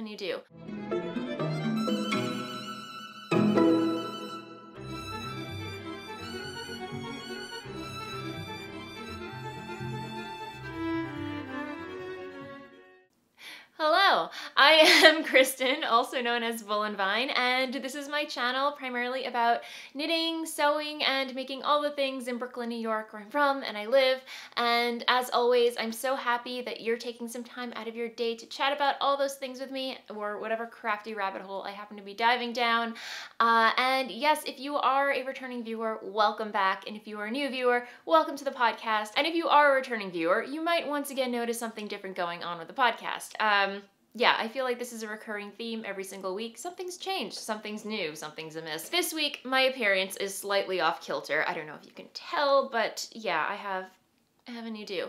new do. Hello, I am Kristen, also known as Voolenvine, and this is my channel primarily about knitting, sewing, and making all the things in Brooklyn, New York, where I'm from and I live. And as always, I'm so happy that you're taking some time out of your day to chat about all those things with me, or whatever crafty rabbit hole I happen to be diving down. And yes, if you are a returning viewer, welcome back. And if you are a new viewer, welcome to the podcast. And if you are a returning viewer, you might once again notice something different going on with the podcast. Yeah, I feel like this is a recurring theme every single week. Something's changed, something's new, something's amiss. This week, my appearance is slightly off kilter. I don't know if you can tell, but yeah, I have a new do.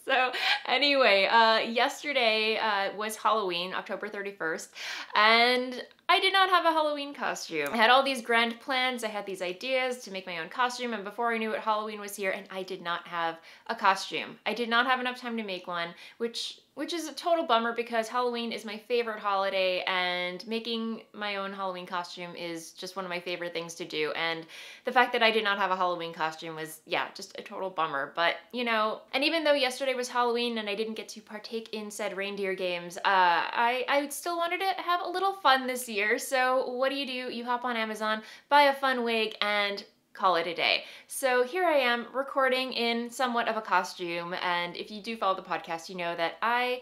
So anyway, yesterday was Halloween, October 31st, and I did not have a Halloween costume. I had all these grand plans, I had these ideas to make my own costume, and before I knew it, Halloween was here, and I did not have a costume. I did not have enough time to make one, which is a total bummer because Halloween is my favorite holiday, and making my own Halloween costume is just one of my favorite things to do, and the fact that I did not have a Halloween costume was, yeah, just a total bummer. But, you know, and even though yesterday was Halloween and I didn't get to partake in said reindeer games, I still wanted to have a little fun this year. So what do? You hop on Amazon, buy a fun wig, and call it a day. So here I am recording in somewhat of a costume, and if you do follow the podcast, you know that I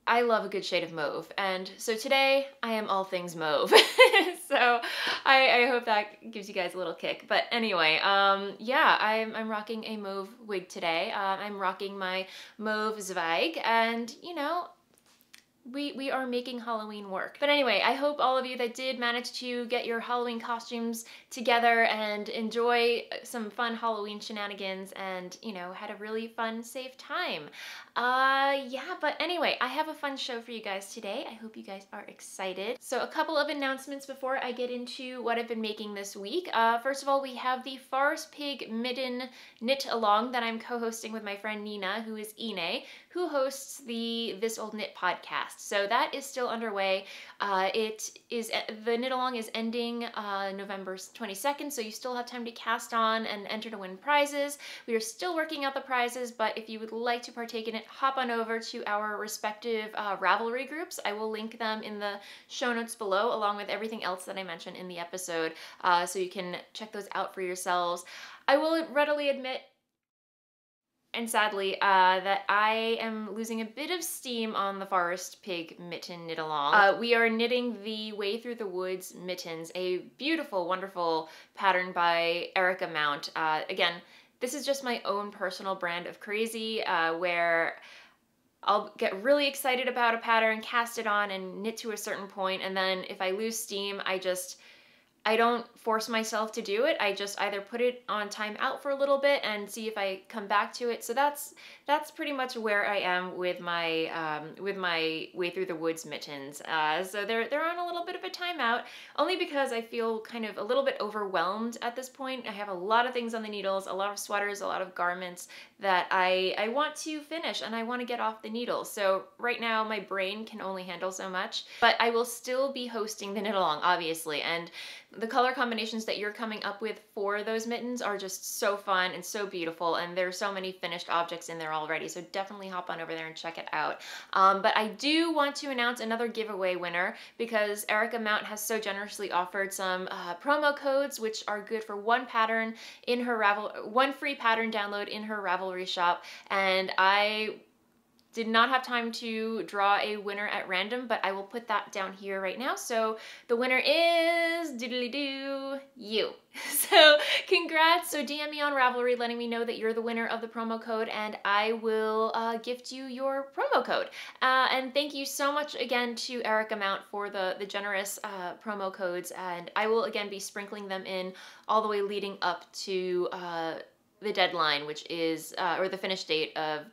love a good shade of mauve, and so today I am all things mauve. So I hope that gives you guys a little kick. But anyway, yeah, I'm rocking a mauve wig today. I'm rocking my mauve Zweig, and you know, we are making Halloween work. But anyway, I hope all of you that did manage to get your Halloween costumes together and enjoy some fun Halloween shenanigans and, you know, had a really fun, safe time. Yeah, but anyway, I have a fun show for you guys today. I hope you guys are excited. So a couple of announcements before I get into what I've been making this week. First of all, we have the Forest Pig Mitten Knit Along that I'm co-hosting with my friend Nina, who is Ine, who hosts the This Old Knit podcast. So that is still underway. The knit along is ending November 22nd, so you still have time to cast on and enter to win prizes. We are still working out the prizes, but if you would like to partake in it, hop on over to our respective Ravelry groups. I will link them in the show notes below, along with everything else that I mentioned in the episode, so you can check those out for yourselves. I will readily admit, and sadly, that I am losing a bit of steam on the Forest Pig Mitten Knit Along. We are knitting the Way Through the Woods mittens, a beautiful, wonderful pattern by Erica Mount. Again, this is just my own personal brand of crazy, where I'll get really excited about a pattern, cast it on, and knit to a certain point, and then if I lose steam, I don't force myself to do it. I just either put it on time out for a little bit and see if I come back to it. So that's pretty much where I am with my Way Through the Woods mittens. So they're on a little bit of a timeout, only because I feel kind of a little bit overwhelmed at this point. I have a lot of things on the needles, a lot of sweaters, a lot of garments that I want to finish and I want to get off the needle. So right now my brain can only handle so much, but I will still be hosting the knit along, obviously, and the color combinations that you're coming up with for those mittens are just so fun and so beautiful, and there's so many finished objects in there already, so definitely hop on over there and check it out. But I do want to announce another giveaway winner because Erica Mount has so generously offered some promo codes, which are good for one pattern in her one free pattern download in her Ravelry shop, and I did not have time to draw a winner at random, but I will put that down here right now. So the winner is doodly-doo, you. So congrats. So DM me on Ravelry letting me know that you're the winner of the promo code, and I will gift you your promo code. And thank you so much again to Erica Mount for the generous promo codes, and I will again be sprinkling them in all the way leading up to the deadline, which is, or the finish date of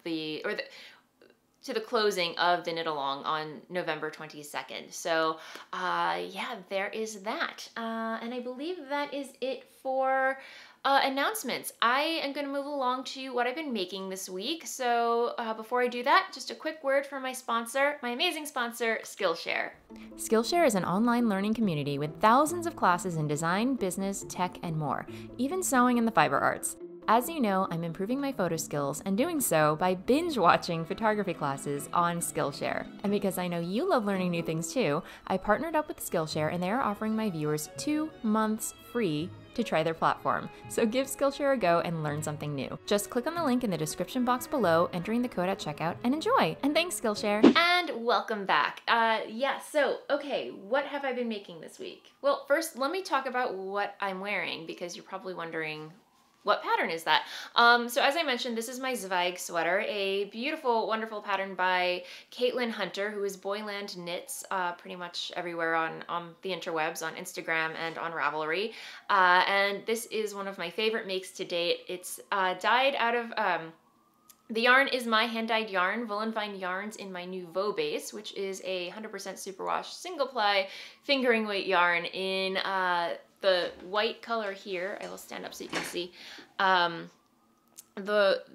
to the closing of the knit along on November 22nd. So yeah, there is that. And I believe that is it for announcements. I am going to move along to what I've been making this week. So before I do that, just a quick word from my sponsor, my amazing sponsor, Skillshare. Skillshare is an online learning community with thousands of classes in design, business, tech, and more, even sewing and the fiber arts. As you know, I'm improving my photo skills and doing so by binge watching photography classes on Skillshare. And because I know you love learning new things too, I partnered up with Skillshare and they are offering my viewers 2 months free to try their platform. So give Skillshare a go and learn something new. Just click on the link in the description box below, entering the code at checkout, and enjoy. And thanks, Skillshare. And welcome back. Yeah, so, okay, what have I been making this week? Well, first, let me talk about what I'm wearing, because you're probably wondering, what pattern is that? So as I mentioned, this is my Zweig sweater, a beautiful, wonderful pattern by Caitlin Hunter, who is Boyland Knits pretty much everywhere on the interwebs, on Instagram and on Ravelry. And this is one of my favorite makes to date. It's dyed out of, the yarn is my hand-dyed yarn, Voolenvine yarns in my new Nouveau base, which is a 100% superwash single ply fingering weight yarn in the white color here. I will stand up so you can see.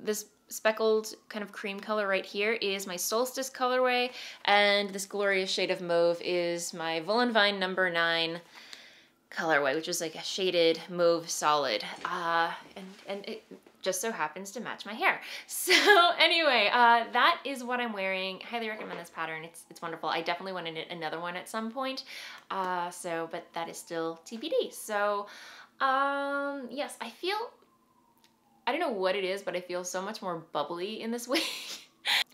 This speckled kind of cream color right here is my Solstice colorway, and this glorious shade of mauve is my Voolenvine number 9 colorway, which is like a shaded mauve solid. And it just so happens to match my hair. So anyway, that is what I'm wearing. Highly recommend this pattern. It's wonderful. I definitely want to knit another one at some point. But that is still TBD. So yes, I don't know what it is, but I feel so much more bubbly in this way.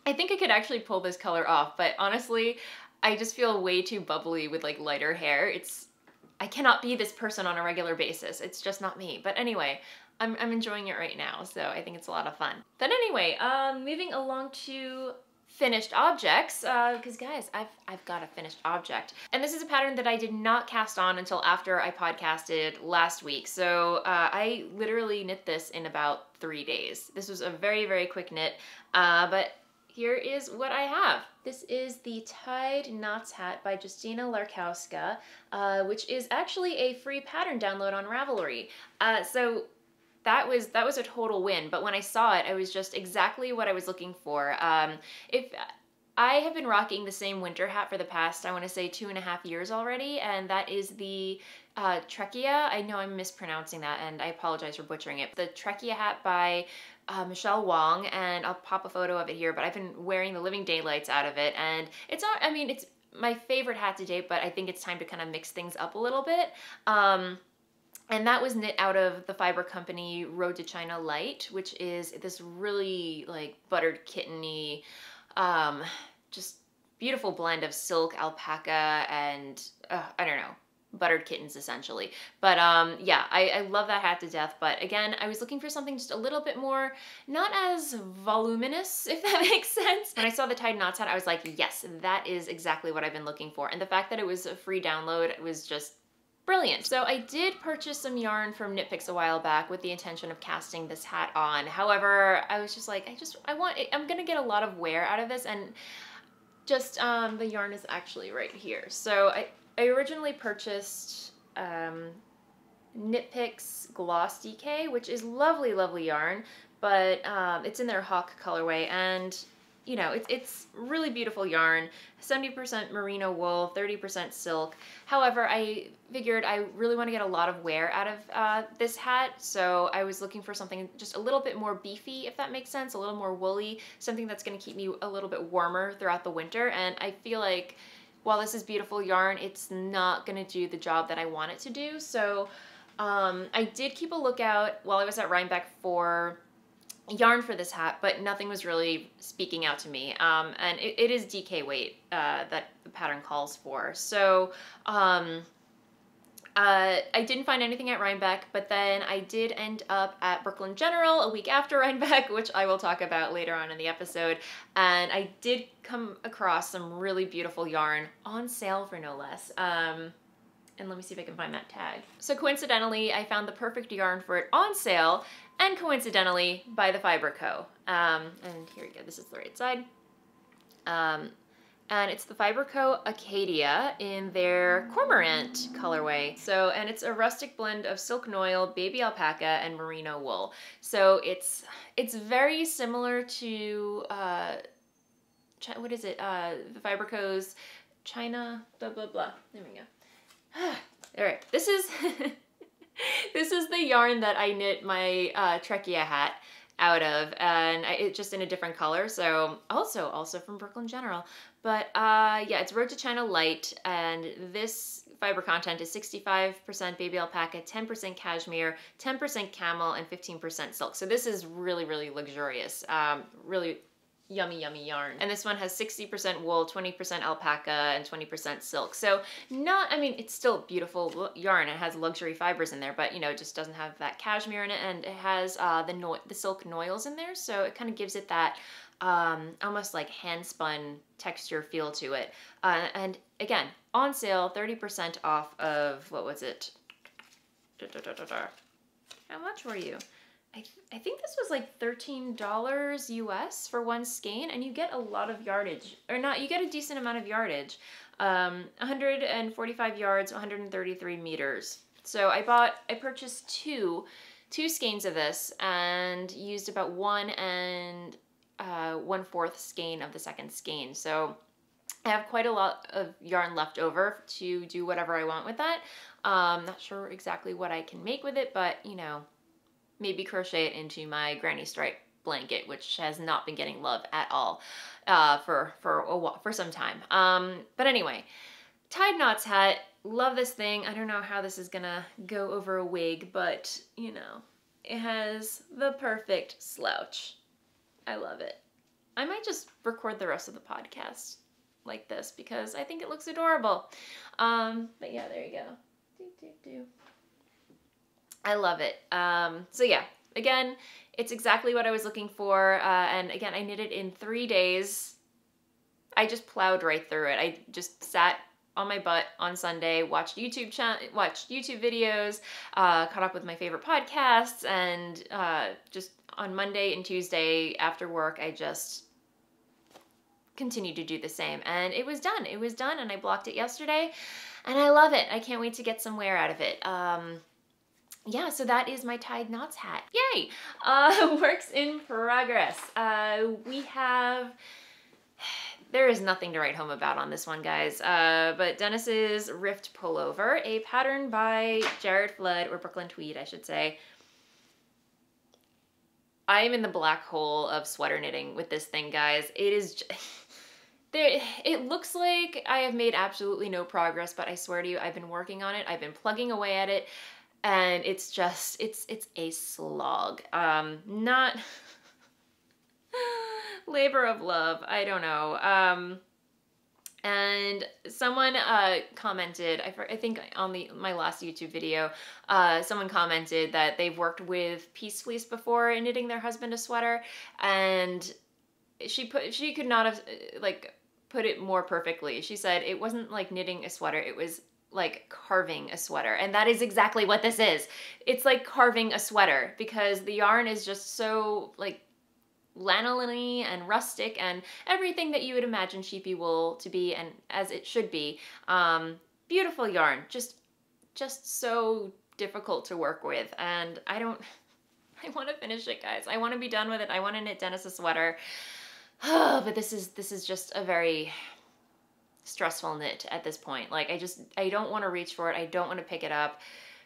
I think I could actually pull this color off, but honestly, I just feel way too bubbly with like lighter hair. I cannot be this person on a regular basis. It's just not me. But anyway, I'm enjoying it right now, so I think it's a lot of fun. But anyway, moving along to finished objects, because guys, I've got a finished object. And this is a pattern that I did not cast on until after I podcasted last week. So I literally knit this in about 3 days. This was a very, very quick knit, but here is what I have. This is the Tied Knots hat by Justina Larkowska, which is actually a free pattern download on Ravelry. So that was a total win, but when I saw it, I was just exactly what I was looking for. If I have been rocking the same winter hat for the past, I want to say 2.5 years already, and that is the Trekkia. I know I'm mispronouncing that, and I apologize for butchering it. The Trekkia hat by Michelle Wong, and I'll pop a photo of it here, but I've been wearing the living daylights out of it, and it's not, I mean, it's my favorite hat to date, but I think it's time to kind of mix things up a little bit. And that was knit out of the Fibre company Road to China Light, which is this really like buttered kitteny, just beautiful blend of silk, alpaca, and I don't know, buttered kittens essentially. But yeah, I love that hat to death. But again, I was looking for something just a little bit more, not as voluminous, if that makes sense. When I saw the Tied Knots hat, I was like, yes, that is exactly what I've been looking for. And the fact that it was a free download was just brilliant. So I did purchase some yarn from Knitpicks a while back with the intention of casting this hat on. However, I was just like, I'm gonna get a lot of wear out of this, and just the yarn is actually right here. So I originally purchased Knitpicks Gloss DK, which is lovely, lovely yarn, but it's in their Hawk colorway, and you know, it's really beautiful yarn, 70% merino wool, 30% silk. However, I figured I really want to get a lot of wear out of this hat, so I was looking for something just a little bit more beefy, if that makes sense, a little more woolly, something that's going to keep me a little bit warmer throughout the winter. And I feel like while this is beautiful yarn, it's not going to do the job that I want it to do. So I did keep a lookout while I was at Rhinebeck for yarn for this hat, but nothing was really speaking out to me. And it is DK weight that the pattern calls for. So I didn't find anything at Rhinebeck, but then I did end up at Brooklyn General a week after Rhinebeck, which I will talk about later on in the episode. And I did come across some really beautiful yarn on sale for no less. And let me see if I can find that tag. So coincidentally, I found the perfect yarn for it on sale, and coincidentally by the Fibre Co. And here we go, this is the right side. And it's the Fibre Co. Acadia in their Cormorant colorway. So, and it's a rustic blend of silk noil, baby alpaca, and merino wool. So it's very similar to, what is it? The Fibre Co.'s China, blah, blah, blah. There we go. All right, this is, this is the yarn that I knit my Trekkia hat out of, and it's just in a different color, so also from Brooklyn General. But yeah, it's Road to China Light, and this fiber content is 65% baby alpaca, 10% cashmere, 10% camel, and 15% silk. So this is really, really luxurious, really yummy, yummy yarn. And this one has 60% wool, 20% alpaca, and 20% silk. So not, I mean, it's still beautiful yarn. It has luxury fibers in there, but you know, it just doesn't have that cashmere in it, and it has the silk noils in there. So it kind of gives it that almost like hand spun texture feel to it. And again, on sale, 30% off of, what was it? How much were you? I think this was like $13 US for one skein, and you get a lot of yardage, or not, you get a decent amount of yardage. 145 yards, 133 meters. So I purchased two skeins of this and used about 1 1/4 skein of the second skein. So I have quite a lot of yarn left over to do whatever I want with that. Not sure exactly what I can make with it, but you know, maybe crochet it into my granny stripe blanket, which has not been getting love at all for some time. But anyway, tied knots hat. Love this thing. I don't know how this is gonna go over a wig, but you know, it has the perfect slouch. I love it. I might just record the rest of the podcast like this because I think it looks adorable. But yeah, there you go. I love it. So yeah, again, it's exactly what I was looking for. And again, I knit it in 3 days. I just plowed right through it. I just sat on my butt on Sunday, watched YouTube videos, caught up with my favorite podcasts, and just on Monday and Tuesday after work, I just continued to do the same. And it was done. It was done, and I blocked it yesterday, and I love it. I can't wait to get some wear out of it. Yeah, so that is my tied knots hat. Yay! Works in progress. There is nothing to write home about on this one, guys. But Dennis's Rift Pullover, a pattern by Jared Flood, or Brooklyn Tweed, I should say. I am in the black hole of sweater knitting with this thing, guys. It is it looks like I have made absolutely no progress, but I swear to you, I've been working on it. I've been plugging away at it. And it's just, it's a slog. Not labor of love, I don't know. And someone commented, I think on my last YouTube video, someone commented that they've worked with Peace Fleece before in knitting their husband a sweater, and she could not have like put it more perfectly. She said it wasn't like knitting a sweater, it was like carving a sweater. And that is exactly what this is. It's like carving a sweater because the yarn is just so like lanolin-y and rustic and everything that you would imagine sheepy wool to be, and as it should be. Beautiful yarn, just so difficult to work with. And I want to finish it, guys. I want to be done with it. I want to knit Dennis a sweater. But this is just a very stressful knit at this point. Like I don't want to reach for it. I don't want to pick it up,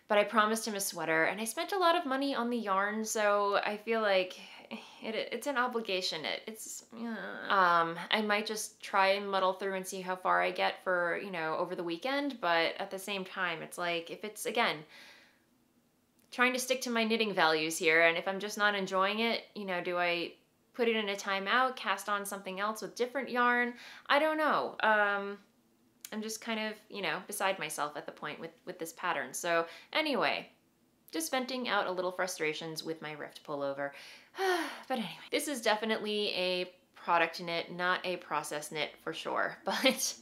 but I promised him a sweater, and I spent a lot of money on the yarn, so I feel like it's an obligation. I might just try and muddle through and see how far I get for, you know, over the weekend, but at the same time, it's like, if it's, again, trying to stick to my knitting values here, and if I'm just not enjoying it, you know, do I put it in a timeout, cast on something else with different yarn? I don't know. I'm just kind of, you know, beside myself at the point with this pattern. So anyway, just venting out a little frustrations with my Rift Pullover. But anyway, this is definitely a product knit, not a process knit for sure. But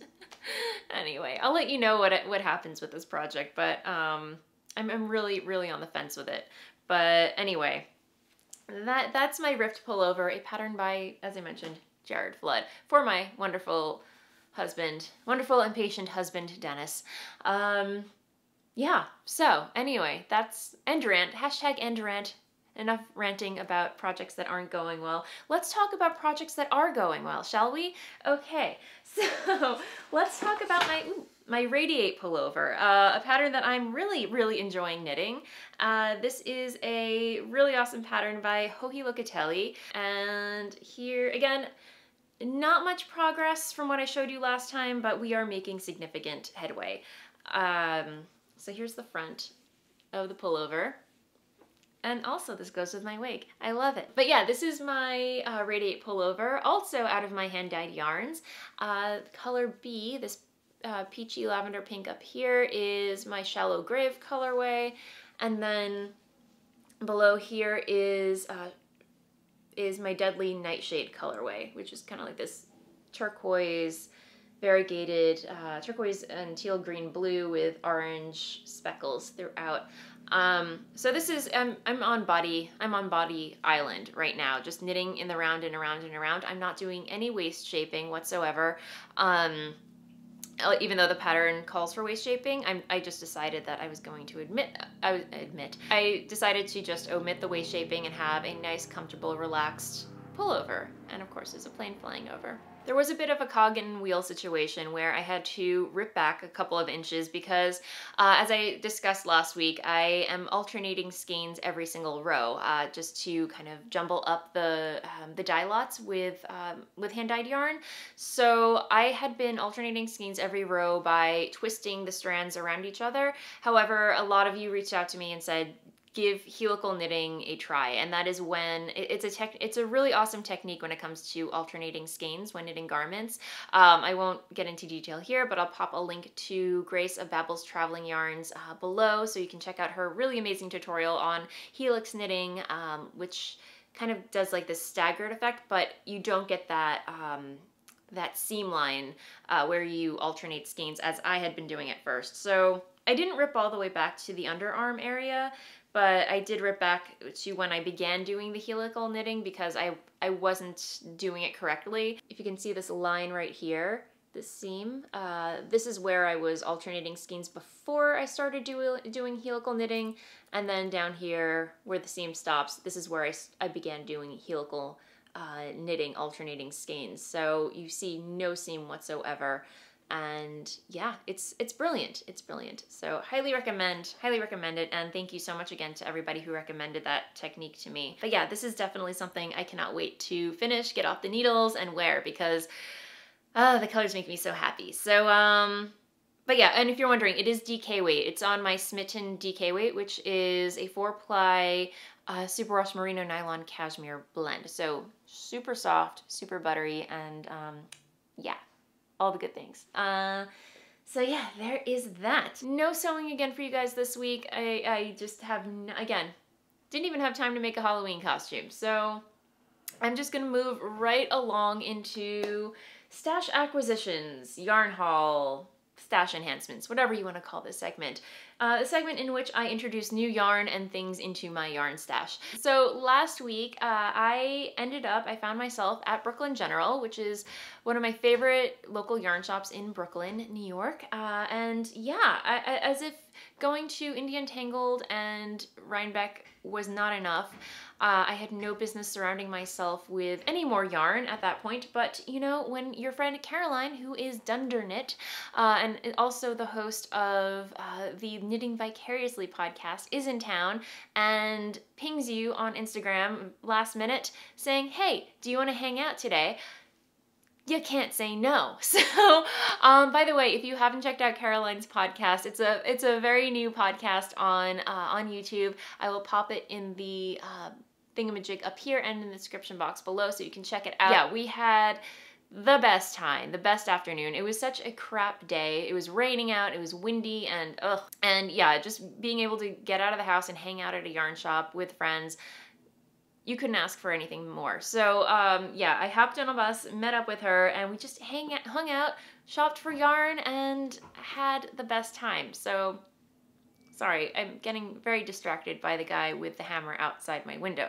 anyway, I'll let you know what happens with this project. But I'm really, really on the fence with it. But anyway, that's my Rift Pullover, a pattern by, as I mentioned, Jared Flood, for my wonderful husband, wonderful and patient husband, Dennis. Yeah, so anyway, that's end rant, hashtag end rant. Enough ranting about projects that aren't going well. Let's talk about projects that are going well, shall we? Okay, so let's talk about my Radiate pullover, a pattern that I'm really enjoying knitting. This is a really awesome pattern by Locatelli, and here again, not much progress from what I showed you last time, but we are making significant headway. So here's the front of the pullover. And also this goes with my wig. I love it. But yeah, this is my Radiate pullover, also out of my hand-dyed yarns. Color B, this peachy lavender pink up here, is my Shallow Grave colorway. And then below here is my Deadly Nightshade colorway, which is kind of like this turquoise, variegated turquoise and teal green blue with orange speckles throughout. So this is, I'm on Body Island right now, just knitting in the round and around and around. I'm not doing any waist shaping whatsoever. Even though the pattern calls for waist shaping, I just decided that I was going to I decided to just omit the waist shaping and have a nice, comfortable, relaxed pullover. And of course, there's a plain flying over. There was a bit of a cog and wheel situation where I had to rip back a couple of inches because, as I discussed last week, I am alternating skeins every single row just to kind of jumble up the dye lots with hand-dyed yarn. So I had been alternating skeins every row by twisting the strands around each other. However, a lot of you reached out to me and said, give helical knitting a try, and that is when it's a really awesome technique when it comes to alternating skeins when knitting garments. I won't get into detail here, but I'll pop a link to Grace of Babel's Traveling Yarns below, so you can check out her really amazing tutorial on helix knitting, which kind of does like this staggered effect, but you don't get that that seam line where you alternate skeins as I had been doing at first. So I didn't rip all the way back to the underarm area, but I did rip back to when I began doing the helical knitting because I wasn't doing it correctly. If you can see this line right here, this seam, this is where I was alternating skeins before I started doing helical knitting, and then down here where the seam stops, this is where I began doing helical knitting, alternating skeins. So you see no seam whatsoever. And yeah, it's brilliant. It's brilliant. So highly recommend it. And thank you so much again to everybody who recommended that technique to me. But yeah, this is definitely something I cannot wait to finish, get off the needles and wear because the colors make me so happy. So, but yeah, and if you're wondering, it is DK weight. It's on my Smitten DK weight, which is a 4-ply superwash merino nylon cashmere blend. So super soft, super buttery, and yeah, all the good things. So yeah, there is that. No sewing again for you guys this week. I just have, again, didn't even have time to make a Halloween costume. So I'm just gonna move right along into stash acquisitions, yarn haul, stash enhancements, whatever you want to call this segment. The segment in which I introduce new yarn and things into my yarn stash. So last week, I found myself at Brooklyn General, which is one of my favorite local yarn shops in Brooklyn, New York. And yeah, as if going to Indian Tangled and Rhinebeck was not enough, I had no business surrounding myself with any more yarn at that point, but you know, when your friend Caroline, who is Dunder Knit, and also the host of the Knitting Vicariously podcast, is in town and pings you on Instagram last minute saying, hey, do you want to hang out today? You can't say no. So, by the way, if you haven't checked out Caroline's podcast, it's a very new podcast on YouTube. I will pop it in the thingamajig up here and in the description box below so you can check it out. Yeah, we had the best time, the best afternoon. It was such a crap day. It was raining out, it was windy, and ugh. And yeah, just being able to get out of the house and hang out at a yarn shop with friends, you couldn't ask for anything more. So yeah, I hopped on a bus, met up with her, and we just hung out, shopped for yarn, and had the best time. So, sorry, I'm getting very distracted by the guy with the hammer outside my window.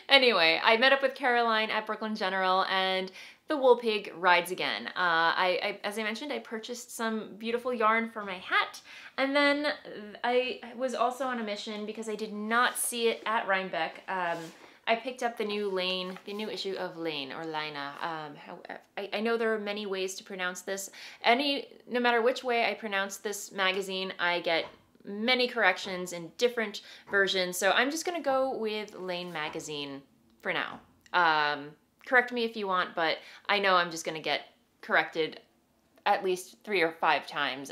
Anyway, I met up with Caroline at Brooklyn General, and the wool pig rides again. As I mentioned, I purchased some beautiful yarn for my hat, and then I was also on a mission because I did not see it at Rhinebeck. I picked up the new Laine, the new issue of Laine or Lina. I know there are many ways to pronounce this. No matter which way I pronounce this magazine, I get many corrections in different versions. So I'm just gonna go with Laine magazine for now. Correct me if you want, but I know I'm just gonna get corrected at least 3 or 5 times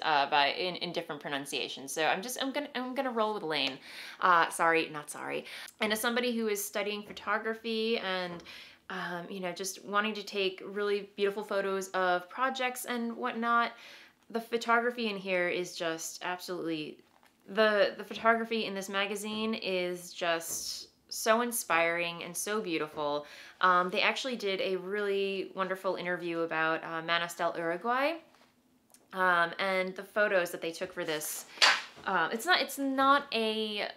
in different pronunciations. So I'm gonna roll with Laine. Sorry, not sorry. And as somebody who is studying photography and you know, just wanting to take really beautiful photos of projects and whatnot, the photography in here is just absolutely, the photography in this magazine is just so inspiring and so beautiful. They actually did a really wonderful interview about Manastel, Uruguay, and the photos that they took for this. It's not a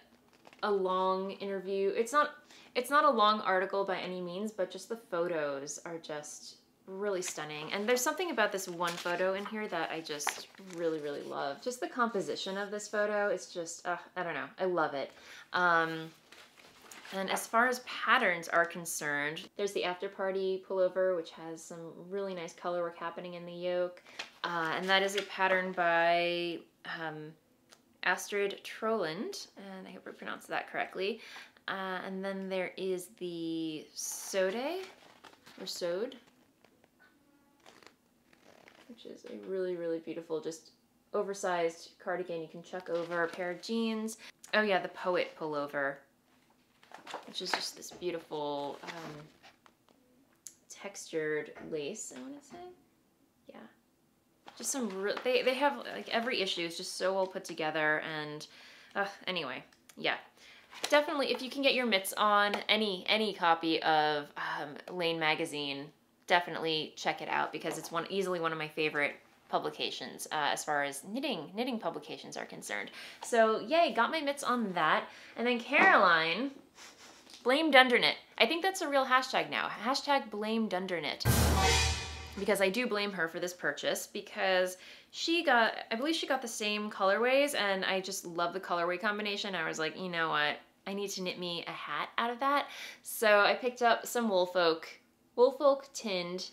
long interview. It's not a long article by any means, but just the photos are just really stunning. And there's something about this one photo in here that I just really, really love. Just the composition of this photo, it's just, I don't know, I love it. And as far as patterns are concerned, there's the After Party pullover, which has some really nice color work happening in the yoke. And that is a pattern by Astrid Troland, and I hope I pronounced that correctly. And then there is the Sode, or Sode, which is a really, really beautiful, just oversized cardigan you can chuck over a pair of jeans. Oh yeah, the Poet pullover, which is just this beautiful textured lace, I want to say. Yeah. Just some they have, like, every issue is just so well put together, and anyway, yeah. Definitely, if you can get your mitts on any copy of Laine magazine, definitely check it out, because it's easily one of my favorite publications as far as knitting publications are concerned. So yay, got my mitts on that. And then Caroline, Blame Dunderknit. I think that's a real hashtag now. Hashtag Blame Dunderknit. Because I do blame her for this purchase, because I believe she got the same colorways, and I just love the colorway combination. I was like, you know what? I need to knit me a hat out of that. So I picked up some Woolfolk Tynd.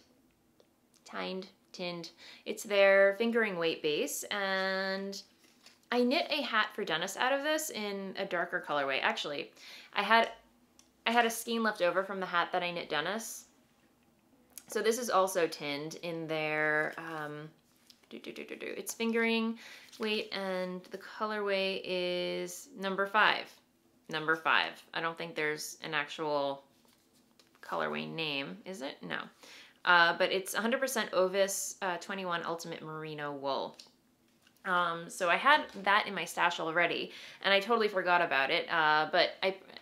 It's their fingering weight base, and I knit a hat for Dennis out of this in a darker colorway. Actually, I had a skein left over from the hat that I knit Dennis. So this is also Tynd in their, it's fingering weight, and the colorway is number 5. Number 5. I don't think there's an actual colorway name, is it? No. But it's 100% Ovis 21 Ultimate Merino wool. So I had that in my stash already, and I totally forgot about it. But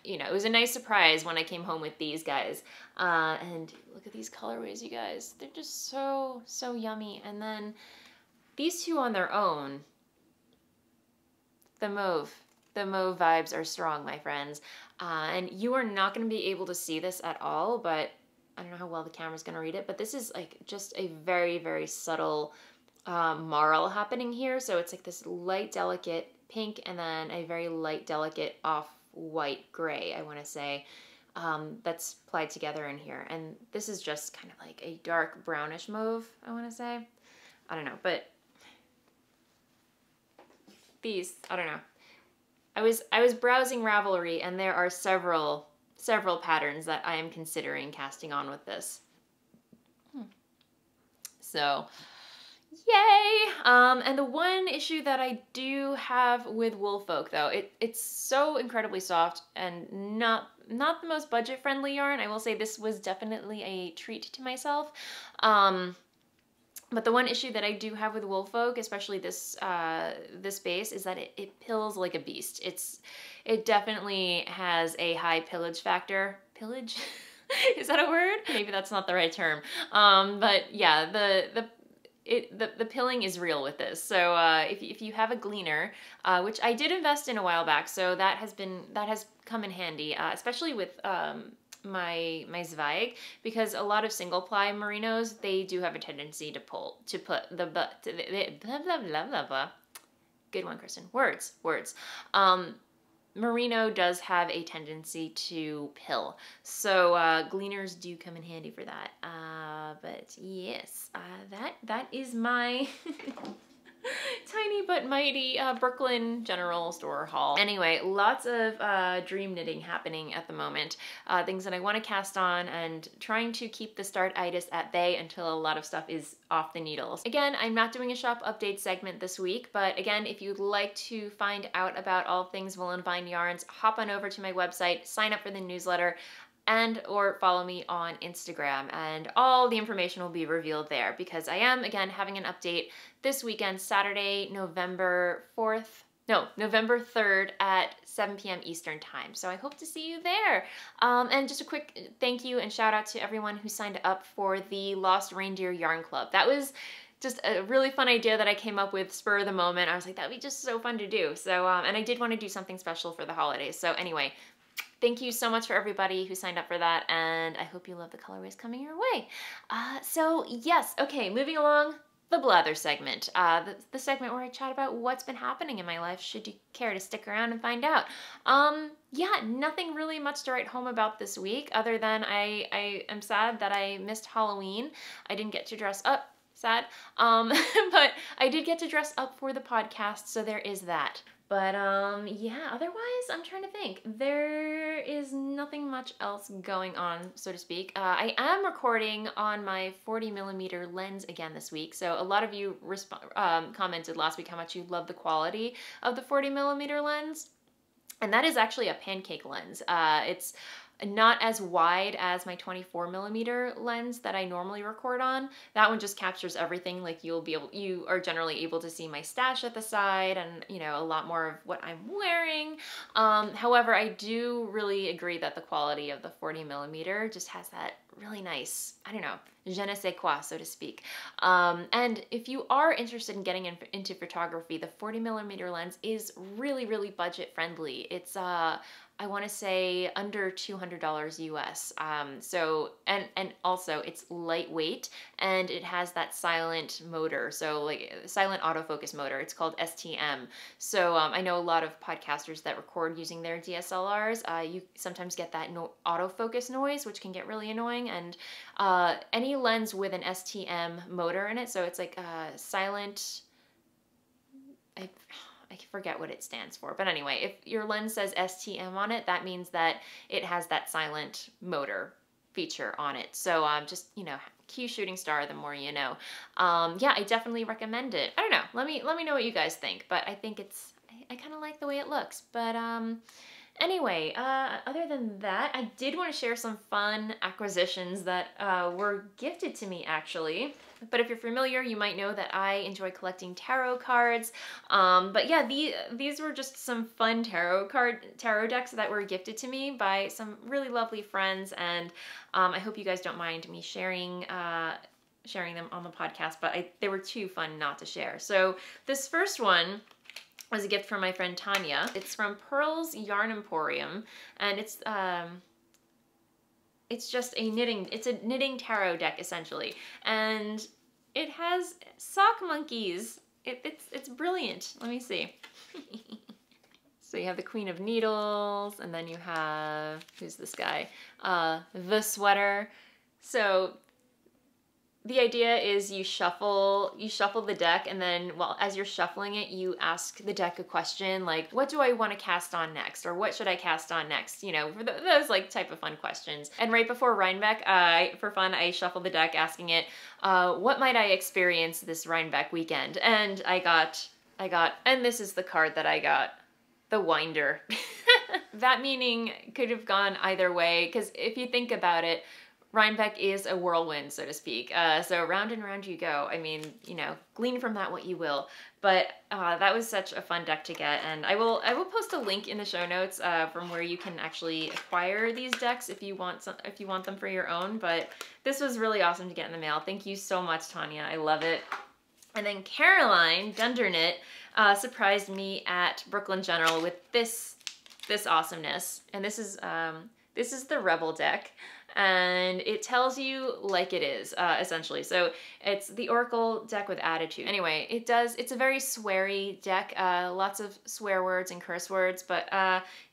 it was a nice surprise when I came home with these guys. And look at these colorways, you guys. They're just so, so yummy. And then these two on their own, the mauve vibes are strong, my friends. And you are not going to be able to see this at all, but I don't know how well the camera's going to read it, but this is like just a very, very subtle marl happening here. So it's like this light, delicate pink, and then a very light, delicate off-white gray, I want to say, that's plied together in here. And this is just kind of like a dark brownish mauve, I want to say. I don't know, but these, I don't know. I was browsing Ravelry, and there are several patterns that I am considering casting on with this. So, yay! And the one issue that I do have with Woolfolk, though, it's so incredibly soft and not the most budget-friendly yarn. I will say this was definitely a treat to myself. But the one issue that I do have with Woolfolk, especially this base, is that it pills like a beast. It definitely has a high pillage factor. Pillage? Is that a word? Maybe that's not the right term. But yeah, the pilling is real with this. So if you have a gleaner, which I did invest in a while back, so that has come in handy, especially with my Zweig, because a lot of single ply merinos, they do have a tendency to put the blah, blah, blah, blah, blah. Good one, Kristen. Words. Merino does have a tendency to pill, so gleaners do come in handy for that. But yes, that is my tiny but mighty Brooklyn General Store haul. Anyway, lots of dream knitting happening at the moment. Things that I want to cast on, and trying to keep the start-itis at bay until a lot of stuff is off the needles. Again, I'm not doing a shop update segment this week, but again, if you'd like to find out about all things Voolenvine yarns, hop on over to my website, sign up for the newsletter, and or follow me on Instagram, and all the information will be revealed there, because I am, again, having an update this weekend, Saturday, November 3rd at 7 p.m. Eastern Time. So I hope to see you there. And just a quick thank you and shout out to everyone who signed up for the Lost Reindeer Yarn Club. That was just a really fun idea that I came up with spur of the moment. I was like, that'd be just so fun to do. So, and I did want to do something special for the holidays. So anyway, thank you so much for everybody who signed up for that, and I hope you love the colorways coming your way. So yes, okay, moving along, the blather segment. The segment where I chat about what's been happening in my life, should you care to stick around and find out. Yeah, nothing really much to write home about this week, other than I am sad that I missed Halloween. I didn't get to dress up. Sad. But I did get to dress up for the podcast, so there is that. But yeah, otherwise, I'm trying to think. There is nothing much else going on, so to speak. I am recording on my 40mm lens again this week. So a lot of you commented last week how much you love the quality of the 40mm lens. And that is actually a pancake lens. It's not as wide as my 24mm lens that I normally record on. That one just captures everything. Like you are generally able to see my stash at the side, and you know, a lot more of what I'm wearing. However, I do really agree that the quality of the 40mm just has that really nice, I don't know, je ne sais quoi, so to speak. And if you are interested in getting into photography, the 40mm lens is really, really budget friendly. It's I want to say under $200 US. So, and also it's lightweight, and it has that silent motor. So like silent autofocus motor. It's called STM. So I know a lot of podcasters that record using their DSLRs. You sometimes get that autofocus noise, which can get really annoying. And any lens with an STM motor in it, so it's like silent, I forget what it stands for, but anyway, if your lens says STM on it, that means that it has that silent motor feature on it. So just, you know, cue shooting star, the more you know. Yeah, I definitely recommend it. I don't know, let me know what you guys think, but I think I kind of like the way it looks. But anyway, other than that, I did want to share some fun acquisitions that were gifted to me, actually. But if you're familiar, you might know that I enjoy collecting tarot cards. But yeah, these were just some fun tarot decks that were gifted to me by some really lovely friends, and I hope you guys don't mind me sharing them on the podcast, but they were too fun not to share. So this first one was a gift from my friend Tanya. It's from Pearl's Yarn Emporium, and it's just a knitting tarot deck essentially, and it has sock monkeys. It's brilliant. Let me see. So you have the Queen of Needles, and then you have, who's this guy? The Sweater. So the idea is you shuffle the deck, and then, well, as you're shuffling it, you ask the deck a question like, what do I want to cast on next? Or what should I cast on next? You know, for those like type of fun questions. And right before Rhinebeck, for fun, I shuffled the deck asking it, what might I experience this Rhinebeck weekend? And I got, and this is the card that I got, the Winder. That meaning could have gone either way, because if you think about it, Rhinebeck is a whirlwind, so to speak. So round and round you go. I mean, you know, glean from that what you will. But that was such a fun deck to get, and I will post a link in the show notes from where you can actually acquire these decks if you want them for your own. But this was really awesome to get in the mail. Thank you so much, Tanya. I love it. And then Caroline Dundernit surprised me at Brooklyn General with this awesomeness, and this is This is the Rebel deck, and it tells you like it is, essentially. So it's the Oracle deck with attitude. Anyway, it's a very sweary deck, lots of swear words and curse words, but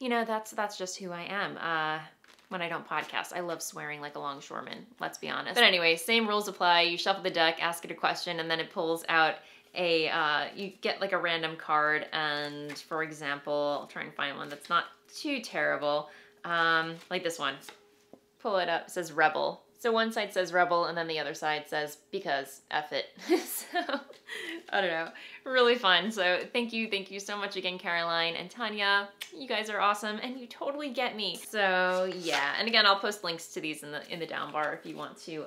you know, that's just who I am. When I don't podcast, I love swearing like a longshoreman, let's be honest. But anyway, same rules apply. You shuffle the deck, ask it a question, and then it pulls out you get like a random card, and for example, I'll try and find one that's not too terrible. Like this one. Pull it up, it says Rebel. So one side says Rebel, and then the other side says, because F it. So, I don't know, really fun. So thank you so much again, Caroline and Tanya. You guys are awesome, and you totally get me. So yeah, and again, I'll post links to these in the down bar if you want to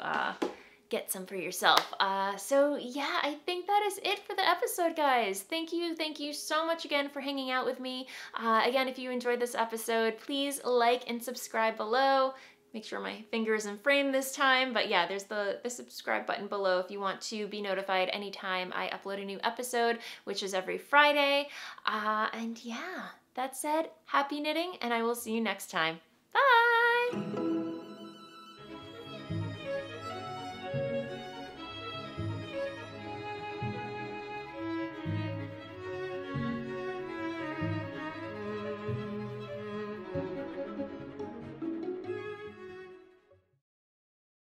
get some for yourself. So yeah, I think that is it for the episode, guys. Thank you so much again for hanging out with me. Again, if you enjoyed this episode, please like and subscribe below. Make sure my finger is in frame this time, but yeah, there's the subscribe button below if you want to be notified anytime I upload a new episode, which is every Friday. And yeah, that said, happy knitting, and I will see you next time. Bye!